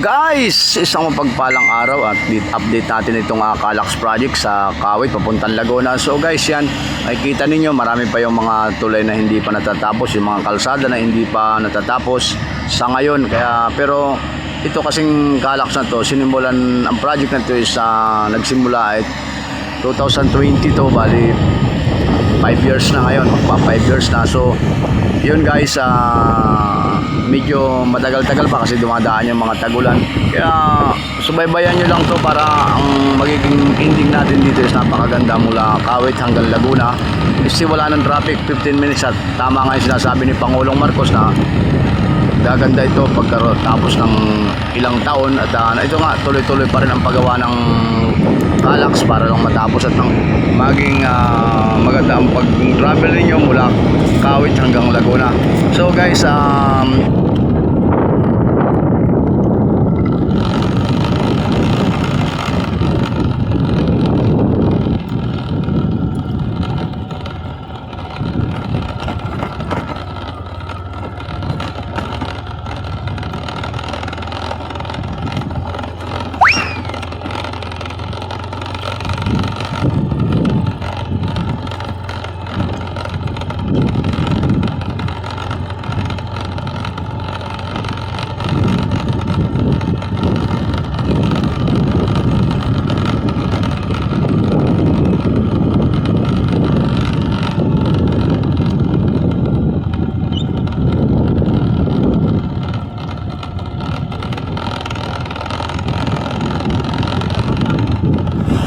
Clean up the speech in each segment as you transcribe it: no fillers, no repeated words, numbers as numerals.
Guys, isang mapagpalang araw at update natin itong Calax project sa Kawit papuntang Laguna. So guys, yan, makikita ninyo marami pa yung mga tulay na hindi pa natatapos, yung mga kalsada na hindi pa natatapos sa ngayon. Kaya pero ito kasing Calax na to, sinimulan ang project na to is nagsimula at 2022, bali 5 years na ngayon, magpa 5 years na. So yun guys, medyo matagal-tagal pa kasi dumadaan yung mga tagulan. Kaya subaybayan nyo lang to para ang magiging ending natin dito is napakaganda mula Kawit hanggang Laguna. Kasi wala ng traffic, 15 minutes at tama nga yung sinasabi ni Pangulong Marcos na gaganda ito pagkatapos ng ilang taon. At ito nga, tuloy-tuloy pa rin ang paggawa ng Calax para lang matapos at maging maganda ang pag-travel ninyo mula Kawit hanggang Laguna. So guys,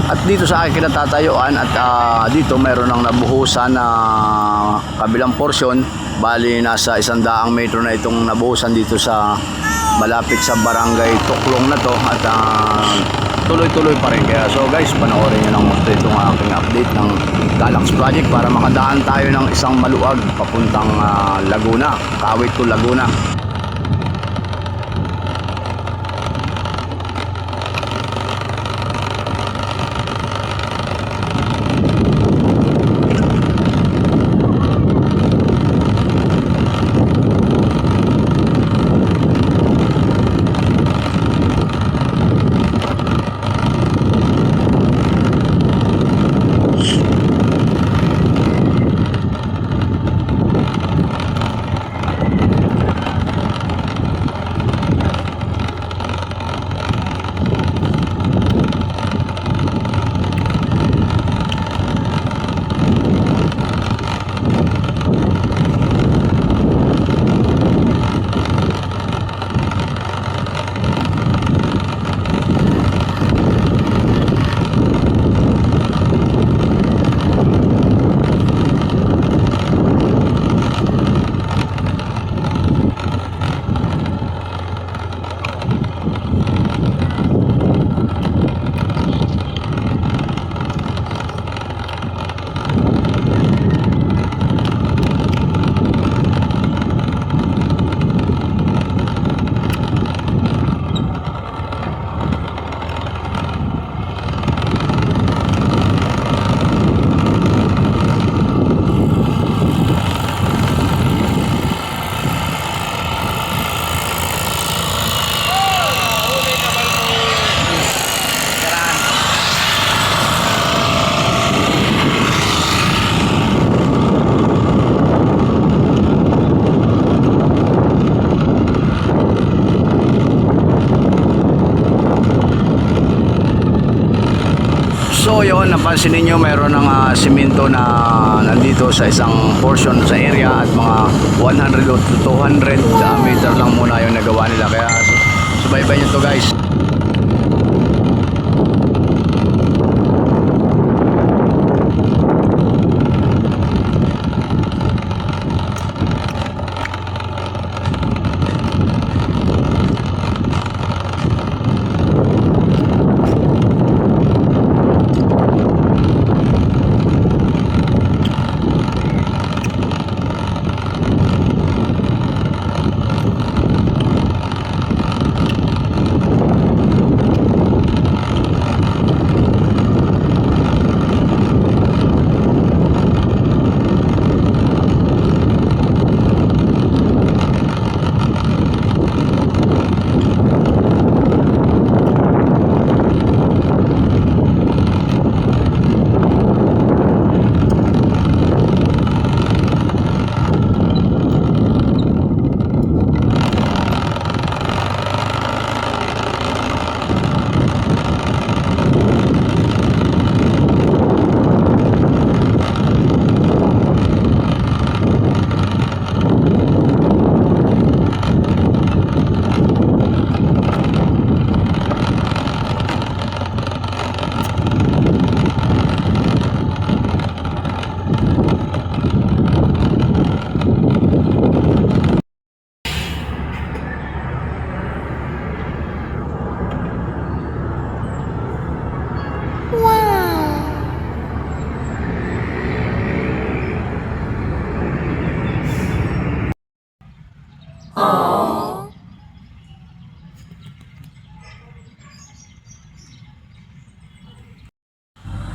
at dito sa akin kinatatayuan at dito mayroon ng nabuhusan na kabilang porsyon. Bali nasa 100 metro na itong nabuhusan dito sa malapit sa barangay Tuklong na to. At tuloy-tuloy pa rin. Kaya so guys, panoorin nyo ng gusto itong aking update ng Calax project para makadaan tayo ng isang maluag papuntang Laguna, Kawit to Laguna. So yun, napansin ninyo mayroon ng simento na nandito sa isang portion sa area at mga 100 to 200 meter lang muna yung nagawa nila. Kaya subaybay nyo to guys.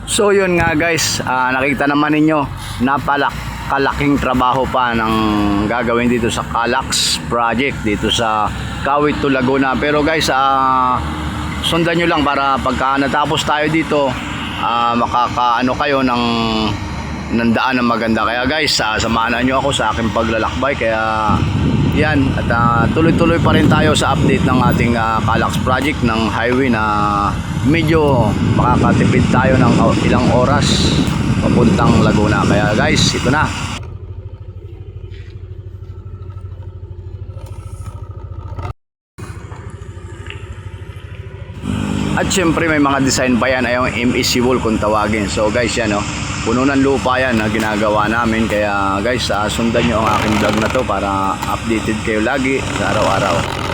So yun nga guys, nakita naman ninyo, kalaking trabaho pa ng gagawin dito sa Calax project dito sa Kawit to Laguna. Pero guys, sundan nyo lang para pagka natapos tayo dito, makakaano kayo ng daan na maganda. Kaya guys, samahan nyo ako sa aking paglalakbay. Kaya yan, at tuloy-tuloy pa rin tayo sa update ng ating Calax project ng highway na medyo makakatipid tayo ng ilang oras papuntang Laguna. Kaya guys, ito na. At syempre may mga design pa yan, ay yung MEC wall kung tawagin. So guys, yan puno ng lupa yan na ginagawa namin. Kaya guys, sundan nyo ang aking vlog na to para updated kayo lagi sa araw-araw.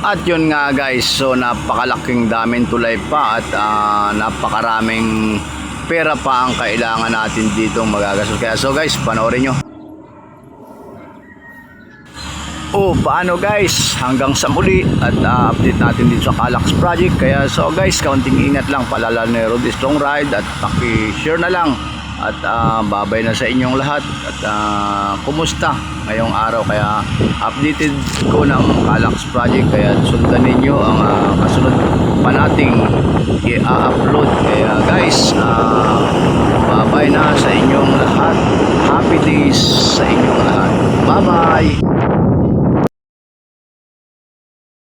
At yun nga guys, so napakalaking daming tulay pa at napakaraming pera pa ang kailangan natin dito magagastos. Kaya so guys, panoorin nyo. Paano guys, hanggang sa muli at update natin dito sa Calax project. Kaya so guys, kaunting ingat lang, paalala ni Road Strong Ride at paki-share na lang. At babay na sa inyong lahat. At kumusta ngayong araw? Kaya updated ko ng Calax project. Kaya sundan ninyo ang kasunod pa nating i-upload. Kaya guys, babay na sa inyong lahat. Happy days sa inyong lahat. Bye bye.